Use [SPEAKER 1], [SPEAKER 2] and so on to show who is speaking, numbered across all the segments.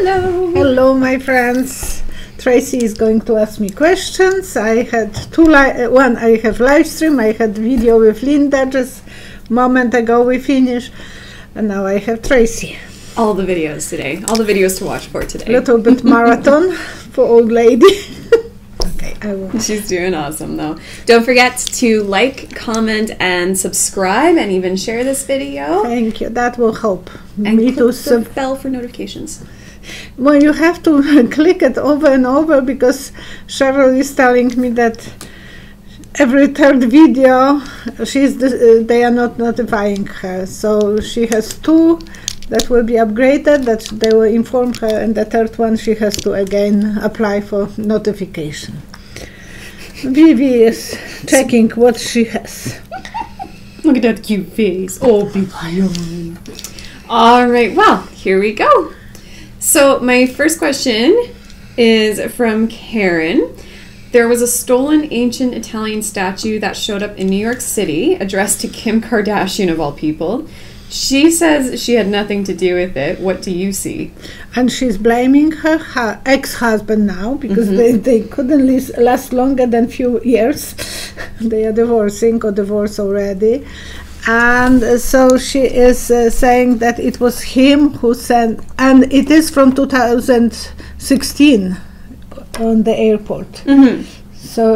[SPEAKER 1] Hello.
[SPEAKER 2] Hello, my friends. Tracy is going to ask me questions. I had one. I have live stream. I had video with Linda just a moment ago. We finished, and now I have Tracy.
[SPEAKER 1] All the videos today. All the videos to watch for today.
[SPEAKER 2] Little bit marathon for old lady. Okay, I will.
[SPEAKER 1] She's doing awesome, though. Don't forget to like, comment, and subscribe, and even share this video.
[SPEAKER 2] Thank you. That will help
[SPEAKER 1] And
[SPEAKER 2] me
[SPEAKER 1] click
[SPEAKER 2] to
[SPEAKER 1] the bell for notifications.
[SPEAKER 2] Well, you have to click it over and over because Cheryl is telling me that every third video they are not notifying her. So she has 2 that will be upgraded, that they will inform her, and the third one she has to again apply for notification. Vivi is checking what she has.
[SPEAKER 1] Look at that cute face. Oh, big yawn. All right, well, here we go. So my first question is from Karen. There was a stolen ancient Italian statue that showed up in New York City, addressed to Kim Kardashian of all people. She says she had nothing to do with it. What do you see?
[SPEAKER 2] And she's blaming her ex-husband now because they couldn't last longer than few years. They are divorcing or divorced already. And so she is saying that it was him who sent, and it is from 2016 on the airport. So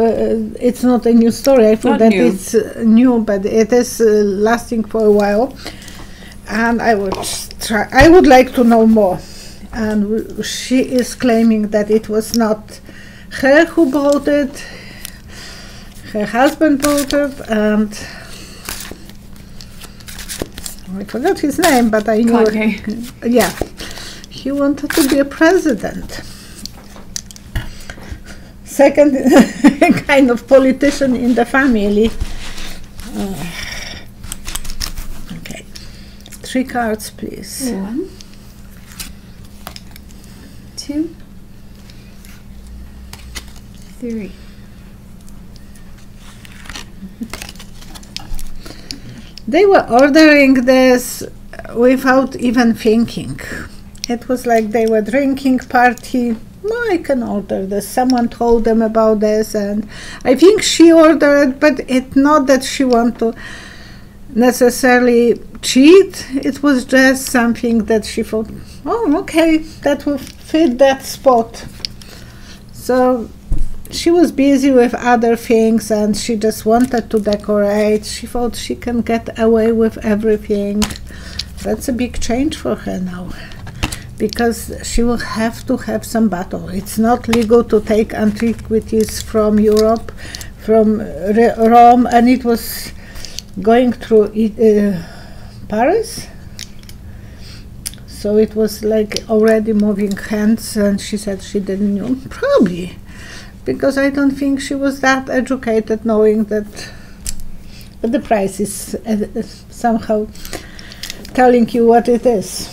[SPEAKER 2] it's not a new story. I thought that it's new, but it is lasting for a while. And I would like to know more. And she is claiming that it was not her who bought it, her husband bought it, and I forgot his name, but I knew it. Yeah, he wanted to be a president. Second kind of politician in the family. Okay, 3 cards, please.
[SPEAKER 1] 1, 2, 3.
[SPEAKER 2] They were ordering this without even thinking. It was like they were drinking party. No, I can order this. Someone told them about this, and I think she ordered, but it's not that she want to necessarily cheat. It was just something that she thought, oh, okay, that will fit that spot. So she was busy with other things, and she just wanted to decorate. She thought she can get away with everything. That's a big change for her now, because she will have to have some battle. It's not legal to take antiquities from Europe, from Rome, and it was going through Paris. So it was like already moving hands, and she said she didn't know. Probably because I don't think she was that educated, knowing that the price is somehow telling you what it is.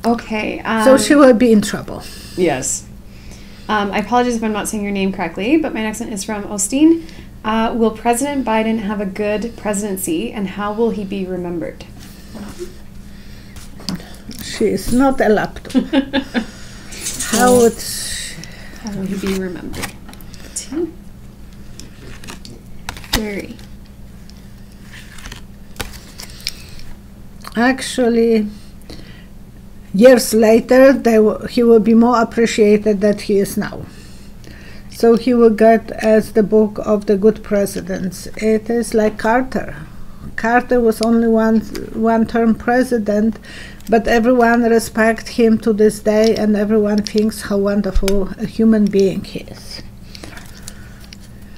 [SPEAKER 1] Okay.
[SPEAKER 2] So she will be in trouble.
[SPEAKER 1] Yes. I apologize if I'm not saying your name correctly, but my next one is from Osteen. Will President Biden have a good presidency, and how will he be remembered?
[SPEAKER 2] She is not a laptop. How
[SPEAKER 1] will he be remembered? 2, 3.
[SPEAKER 2] Actually, years later, he will be more appreciated than he is now. So he will get as the book of the good presidents. It is like Carter. Carter was only one-term president, but everyone respects him to this day, and everyone thinks how wonderful a human being he is.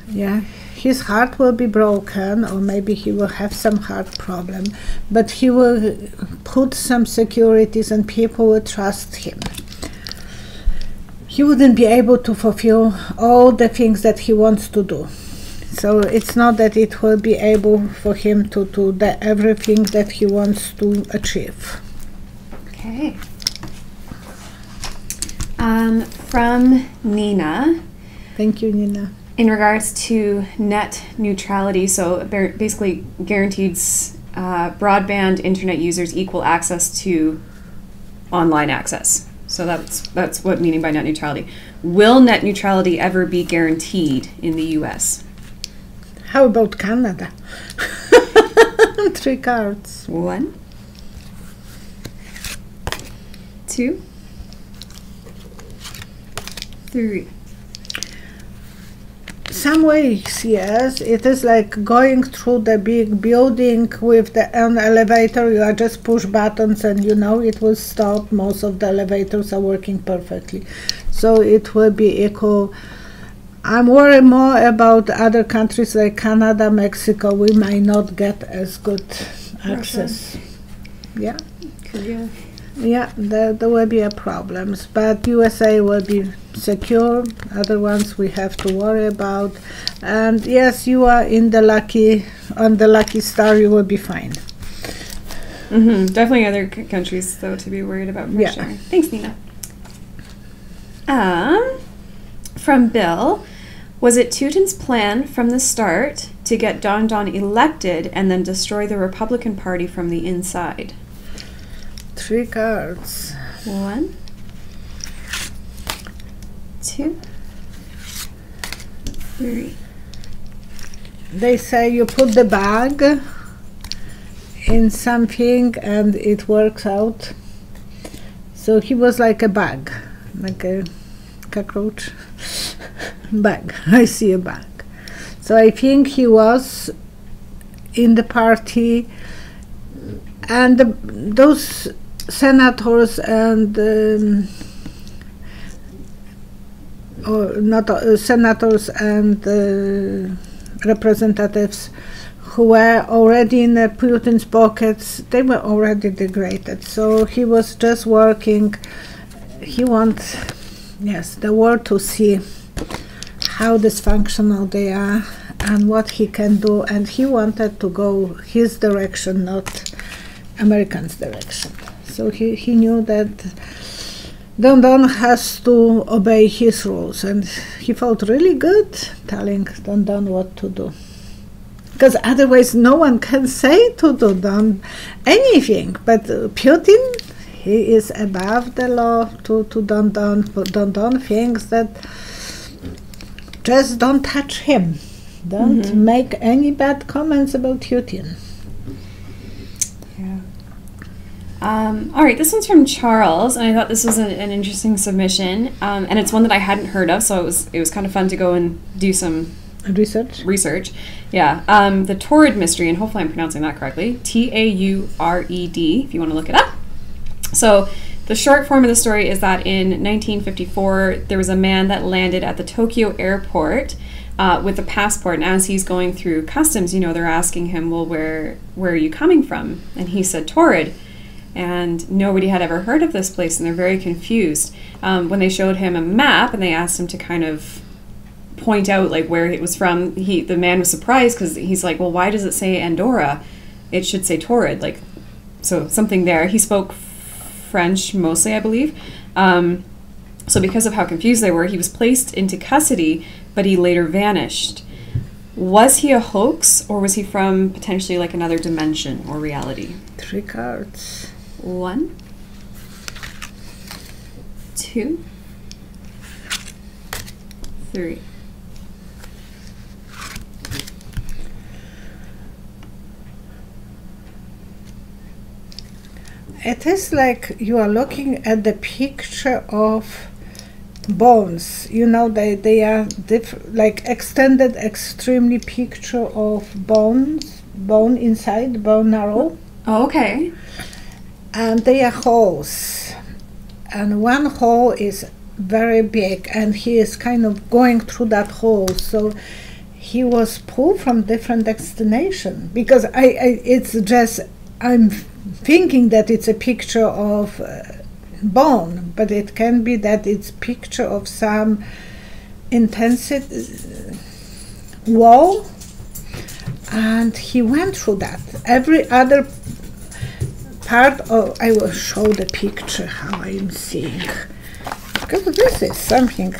[SPEAKER 2] Yeah, his heart will be broken, or maybe he will have some heart problem, but he will put some securities and people will trust him. He wouldn't be able to fulfill all the things that he wants to do. So it's not that it will be able for him to do everything that he wants to achieve.
[SPEAKER 1] Okay. From Nina.
[SPEAKER 2] Thank you, Nina.
[SPEAKER 1] In regards to net neutrality, so basically guaranteed broadband internet users equal access to online access. So that's what meaning by net neutrality. Will net neutrality ever be guaranteed in the U.S.?
[SPEAKER 2] How about Canada? 3 cards.
[SPEAKER 1] 1, 2, 3.
[SPEAKER 2] Some ways, yes. It is like going through the big building with an elevator. You are just push buttons and it will stop. Most of the elevators are working perfectly. So it will be equal. I'm worried more about other countries like Canada, Mexico. We might not get as good access. Yeah.
[SPEAKER 1] Korea.
[SPEAKER 2] Yeah, there will be a problems, but USA will be secure. Other ones we have to worry about. And yes, you are on the lucky star. You will be fine.
[SPEAKER 1] Definitely other countries though to be worried about. For sure. Thanks, Nina. From Bill, was it Teuton's plan from the start to get Don Don elected and then destroy the Republican Party from the inside?
[SPEAKER 2] 3 cards.
[SPEAKER 1] 1, 2, 3.
[SPEAKER 2] They say you put the bag in something and it works out. So he was like a bag, like a cockroach. Bag. I see a bag. So I think he was in the party, and those senators and senators and representatives who were already in Putin's pockets, they were already degraded. So he was just working. He wants, the world to see how dysfunctional they are and what he can do. And he wanted to go his direction, not Americans' direction. So he knew that Don Don has to obey his rules, and he felt really good telling Don Don what to do. Because otherwise no one can say to Don Don anything. But Putin, he is above the law to Don Don. Don Don thinks that just don't touch him. Don't make any bad comments about Putin.
[SPEAKER 1] Yeah. All right, this one's from Charles, and I thought this was an interesting submission, and it's one that I hadn't heard of, so it was kind of fun to go and do some research. Yeah, the Taured mystery, and hopefully I'm pronouncing that correctly, Taured, if you want to look it up. So the short form of the story is that in 1954, there was a man that landed at the Tokyo airport with a passport, and as he's going through customs, they're asking him, well, where are you coming from? And he said, Taured. And nobody had ever heard of this place, and they're very confused. When they showed him a map and they asked him to kind of point out like where it was from, the man was surprised because he's like, well, why does it say Andorra? It should say Taured. Like, so something there. He spoke French mostly, I believe. So because of how confused they were, he was placed into custody, but he later vanished. Was he a hoax, or was he from potentially like another dimension or reality?
[SPEAKER 2] 3 cards.
[SPEAKER 1] 1, 2, 3.
[SPEAKER 2] It is like you are looking at the picture of bones. They are like extended extremely picture of bone inside, bone marrow.
[SPEAKER 1] Oh, okay.
[SPEAKER 2] And they are holes. And one hole is very big, and he is kind of going through that hole. So he was pulled from different destination, because I'm thinking that it's a picture of bone, but it can be that it's picture of some intensity wall, and he went through that. Every other part of, I will show the picture how I am seeing, because this is something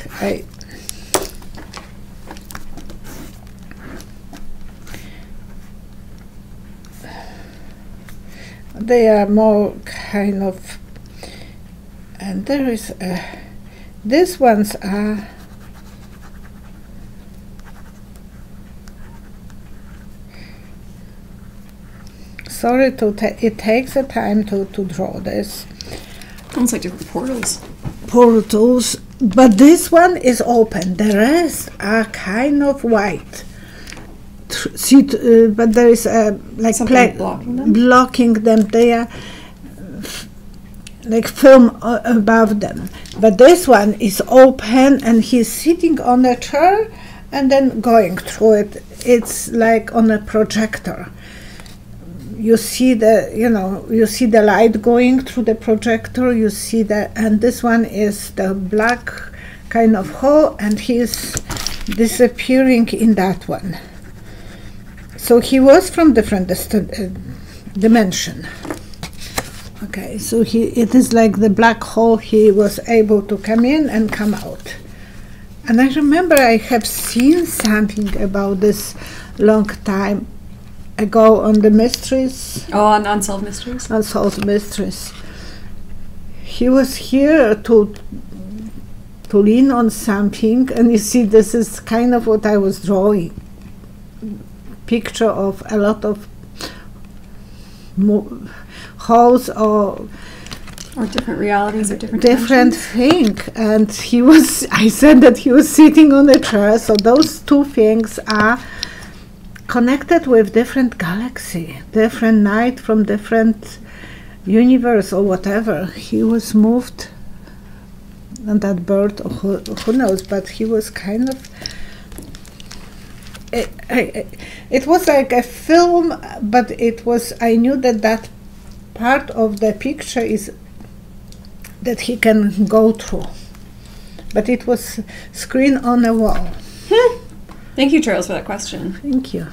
[SPEAKER 2] they are more kind of And there is these ones are sorry to it takes a time to draw this.
[SPEAKER 1] Sounds like different
[SPEAKER 2] Portals, but this one is open. The rest are kind of white. But there is a blocking them. They are like film above them. But this one is open, and he's sitting on a chair and then going through it. It's like on a projector. You see the light going through the projector. You see that, and this one is the black kind of hole, and he's disappearing in that one. So he was from different dimension. Okay, so it is like the black hole. He was able to come in and come out. And I remember I have seen something about this long time ago on the mysteries.
[SPEAKER 1] Oh, on Unsolved Mysteries?
[SPEAKER 2] Unsolved Mysteries. He was here to lean on something, and you see this is kind of what I was drawing. Picture of a lot of holes or
[SPEAKER 1] different realities or
[SPEAKER 2] different thing. And I said that he was sitting on a chair, so those two things are connected with different galaxy, different night from different universe or whatever. He was moved, and that bird, who knows, but he was kind of it was like a film, but I knew that part of the picture is that he can go through, but it was screen on a wall.
[SPEAKER 1] Thank you, Charles, for that question.
[SPEAKER 2] Thank you.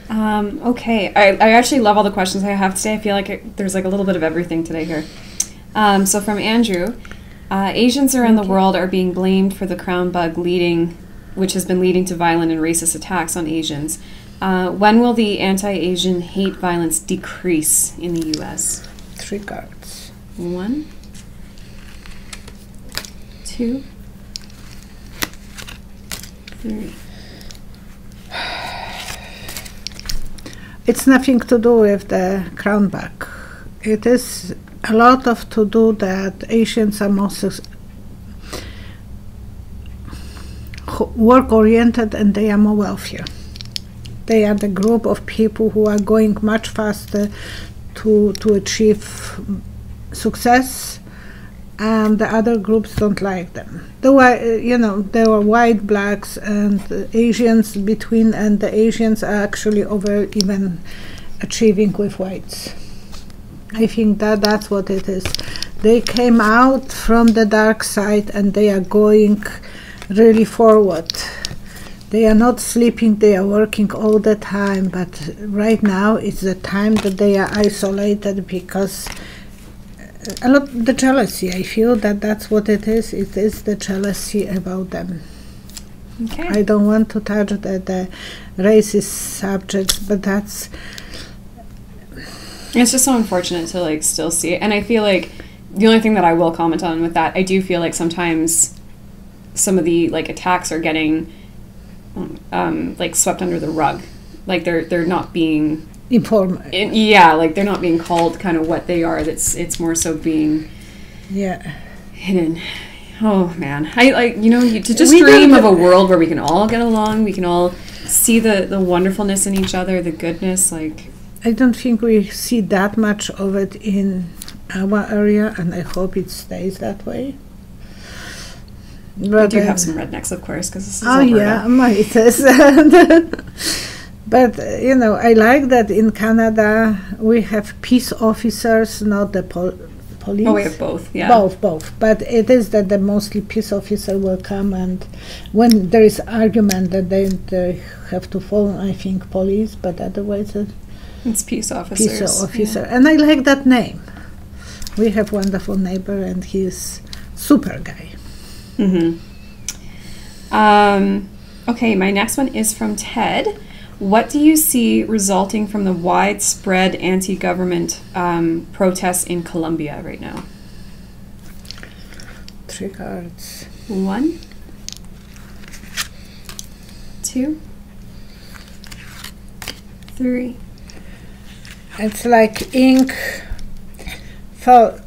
[SPEAKER 1] Okay, I actually love all the questions I have today. I feel like there's like a little bit of everything today here. So from Andrew, Asians around the world are being blamed for the crown bug which has been leading to violent and racist attacks on Asians. When will the anti-Asian hate violence decrease in the U.S.?
[SPEAKER 2] 3 cards.
[SPEAKER 1] 1, 2, 3.
[SPEAKER 2] It's nothing to do with the crown bug. It is a lot of to do that Asians are more work-oriented, and they are more wealthier. They are the group of people who are going much faster to achieve success, and the other groups don't like them. There were white, blacks, and Asians between, and the Asians are actually over even achieving with whites. I think that's what it is. They came out from the dark side, and they are going really forward. They are not sleeping, they are working all the time, but right now it's the time that they are isolated because the jealousy. I feel that's what it is. It is the jealousy about them.
[SPEAKER 1] Okay.
[SPEAKER 2] I don't want to touch the racist subjects, but
[SPEAKER 1] it's just so unfortunate to like still see it. And I feel like the only thing that I will comment on with that, I do feel like sometimes some of the like attacks are getting like swept under the rug. Like they're not being
[SPEAKER 2] informed.
[SPEAKER 1] Like they're not being called kind of what they are. It's more so being hidden. Oh man, I to just dream of a world where we can all get along, we can all see the wonderfulness in each other, the goodness. Like
[SPEAKER 2] I don't think we see that much of it in our area, and I hope it stays that way.
[SPEAKER 1] But we do have some rednecks, of course, because this is
[SPEAKER 2] it is. But I like that in Canada we have peace officers, not the police.
[SPEAKER 1] Oh, we have both, yeah.
[SPEAKER 2] Both. But it is that the mostly peace officer will come, and when there is argument that they have to follow, I think, police, but otherwise
[SPEAKER 1] it's peace officers.
[SPEAKER 2] Peace officer, yeah. And I like that name. We have wonderful neighbor, and he's super guy.
[SPEAKER 1] Mm-hmm. Okay, my next one is from Ted. What do you see resulting from the widespread anti-government protests in Colombia right now?
[SPEAKER 2] 3 cards.
[SPEAKER 1] 1, 2, 3.
[SPEAKER 2] It's like ink. So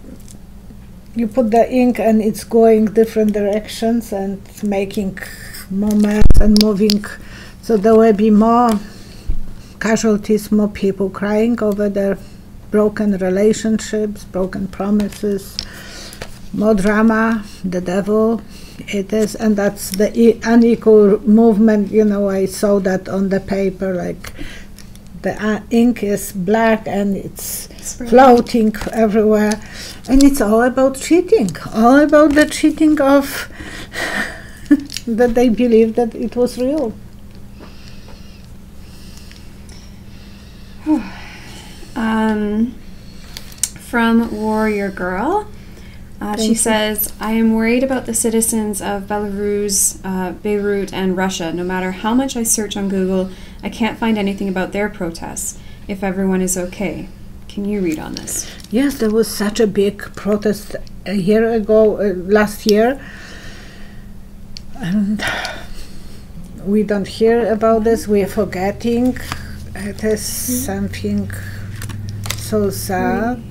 [SPEAKER 2] you put the ink and it's going different directions and making moments and moving. So there will be more casualties, more people crying over their broken relationships, broken promises, more drama, the devil. It is, and that's the unequal movement. You know, I saw that on the paper, like the ink is black and it's floating everywhere, and it's all about cheating, all about the cheating of that they believe that it was real.
[SPEAKER 1] From Warrior Girl, she says, I am worried about the citizens of Belarus, Beirut, and Russia. No matter how much I search on Google, I can't find anything about their protests, if everyone is okay. Can you read on this?
[SPEAKER 2] Yes, there was such a big protest a year ago, last year, and we don't hear about this. We're forgetting. It is something so sad.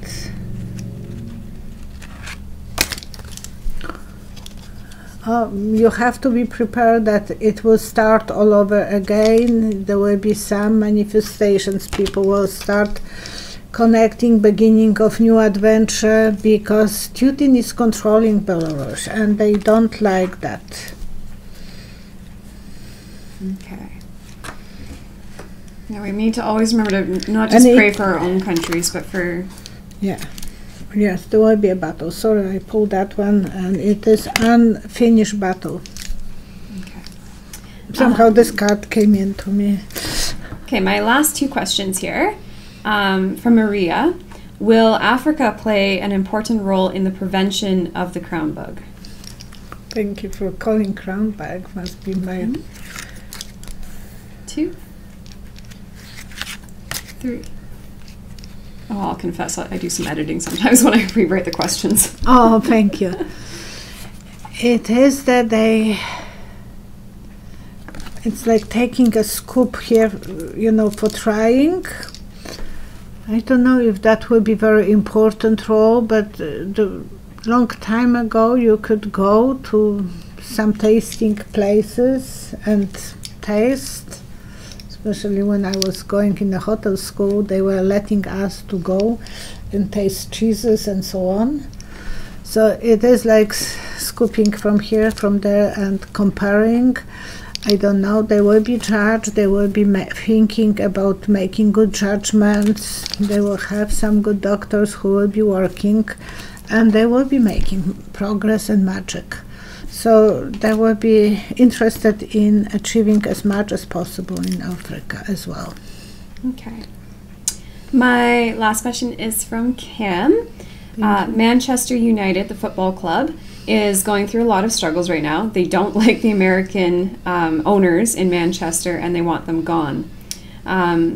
[SPEAKER 2] You have to be prepared that it will start all over again. There will be some manifestations. People will start connecting, beginning of new adventure, because Putin is controlling Belarus and they don't like that.
[SPEAKER 1] Okay. Now we need to always remember to not just pray for our own countries, but for...
[SPEAKER 2] Yeah. Yes, there will be a battle. Sorry, I pulled that one, and it is unfinished battle.
[SPEAKER 1] Okay.
[SPEAKER 2] Somehow this card came into me.
[SPEAKER 1] Okay, my last 2 questions here. From Maria. Will Africa play an important role in the prevention of the crown bug?
[SPEAKER 2] Thank you for calling crown bug. Must be my...
[SPEAKER 1] 2, 3. Oh, I'll confess, I do some editing sometimes when I rewrite the questions.
[SPEAKER 2] Oh, thank you. It is that it's like taking a scoop here, you know, for trying. I don't know if that will be very important role, but the long time ago you could go to some tasting places and taste. Especially when I was going in the hotel school, they were letting us to go and taste cheeses and so on. So it is like scooping from here, from there, and comparing. I don't know, they will be judged, they will be thinking about making good judgments, they will have some good doctors who will be working, and they will be making progress and magic. So they will be interested in achieving as much as possible in Africa as well.
[SPEAKER 1] Okay. My last question is from Kim. Manchester United, the football club, is going through a lot of struggles right now. They don't like the American owners in Manchester, and they want them gone.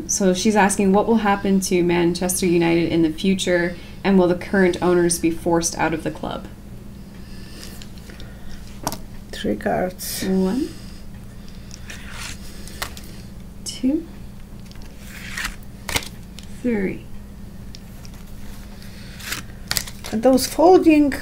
[SPEAKER 1] So she's asking, what will happen to Manchester United in the future, and will the current owners be forced out of the club?
[SPEAKER 2] 3 cards.
[SPEAKER 1] 1, 2, 3.
[SPEAKER 2] Those folding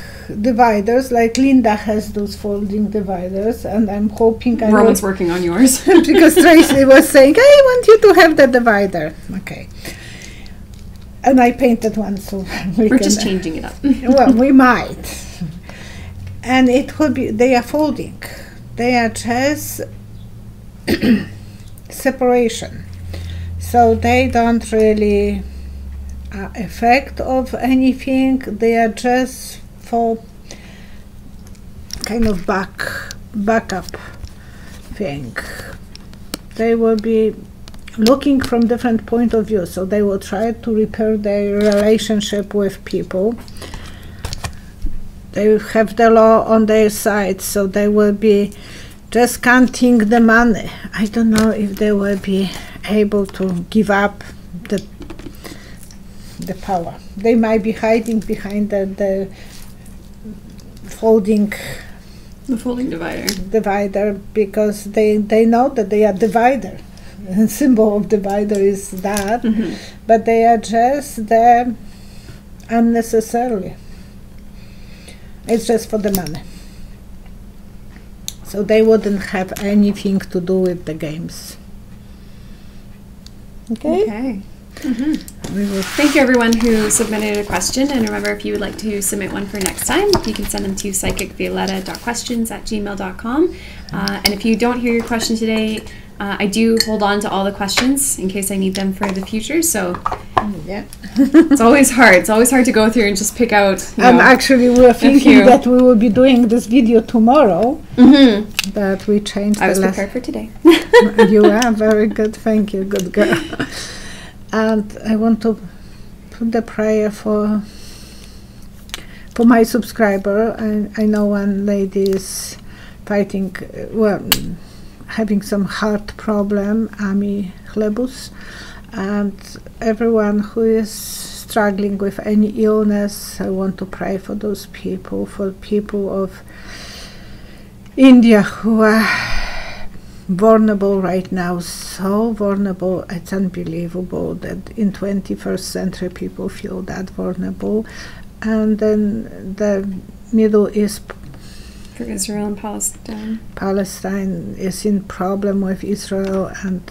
[SPEAKER 2] dividers, like Linda has those folding dividers, and I'm hoping
[SPEAKER 1] Roman's working on yours.
[SPEAKER 2] because Tracy was saying, I want you to have the divider. Okay. And I painted one, so
[SPEAKER 1] we're just changing it up.
[SPEAKER 2] Well, we might. And it will be, they are folding. They are just separation. So they don't really effect of anything. They are just for kind of backup thing. They will be looking from different point of view. So they will try to repair their relationship with people. They have the law on their side, so they will be just counting the money. I don't know if they will be able to give up the power. They might be hiding behind the folding
[SPEAKER 1] The folding divider.
[SPEAKER 2] divider, because they know that they are divider. The symbol of divider is that, but they are just there unnecessarily. It's just for the money. So they wouldn't have anything to do with the games. Okay? We will
[SPEAKER 1] Thank you, everyone who submitted a question. And remember, if you would like to submit one for next time, you can send them to psychicvioletta.questions@gmail.com. And if you don't hear your question today, I do hold on to all the questions in case I need them for the future. So
[SPEAKER 2] yeah.
[SPEAKER 1] it's always hard. It's always hard to go through and just pick out.
[SPEAKER 2] And actually, we were thinking
[SPEAKER 1] few.
[SPEAKER 2] that we will be doing this video tomorrow, but we changed
[SPEAKER 1] I was
[SPEAKER 2] the
[SPEAKER 1] prepared for today.
[SPEAKER 2] You are very good. Thank you, good girl. And I want to put the prayer for my subscriber. I know one lady is fighting, having some heart problem, Ami Chlebus, and everyone who is struggling with any illness, I want to pray for those people, for people of India who are vulnerable right now, so vulnerable. It's unbelievable that in 21st century people feel that vulnerable. And then the Middle East,
[SPEAKER 1] For Israel and
[SPEAKER 2] Palestine is in problem with Israel, and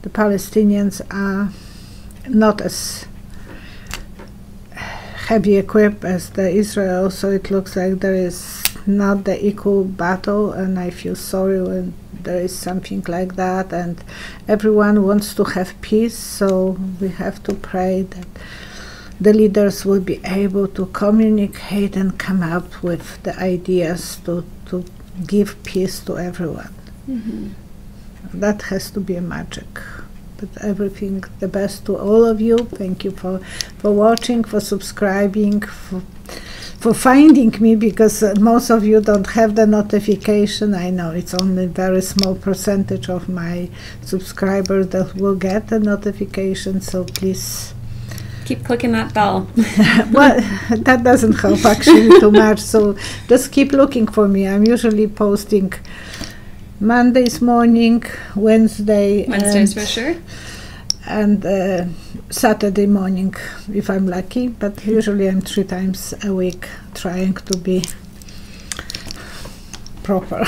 [SPEAKER 2] the Palestinians are not as heavy equipped as the Israel, so it looks like there is not the equal battle, and I feel sorry when there is something like that, and everyone wants to have peace, so we have to pray that the leaders will be able to communicate and come up with the ideas to give peace to everyone. That has to be a magic. But everything, the best to all of you. Thank you for watching, for subscribing, for finding me, because most of you don't have the notification. I know it's only a very small percentage of my subscribers that will get the notification, so please
[SPEAKER 1] keep clicking that bell.
[SPEAKER 2] Well, that doesn't help actually too much, so just keep looking for me. I'm usually posting Mondays morning,
[SPEAKER 1] Wednesdays for sure,
[SPEAKER 2] and Saturday morning if I'm lucky, but usually I'm 3 times a week trying to be proper.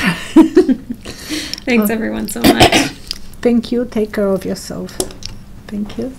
[SPEAKER 1] Thanks everyone so much.
[SPEAKER 2] Thank you. Take care of yourself. Thank you.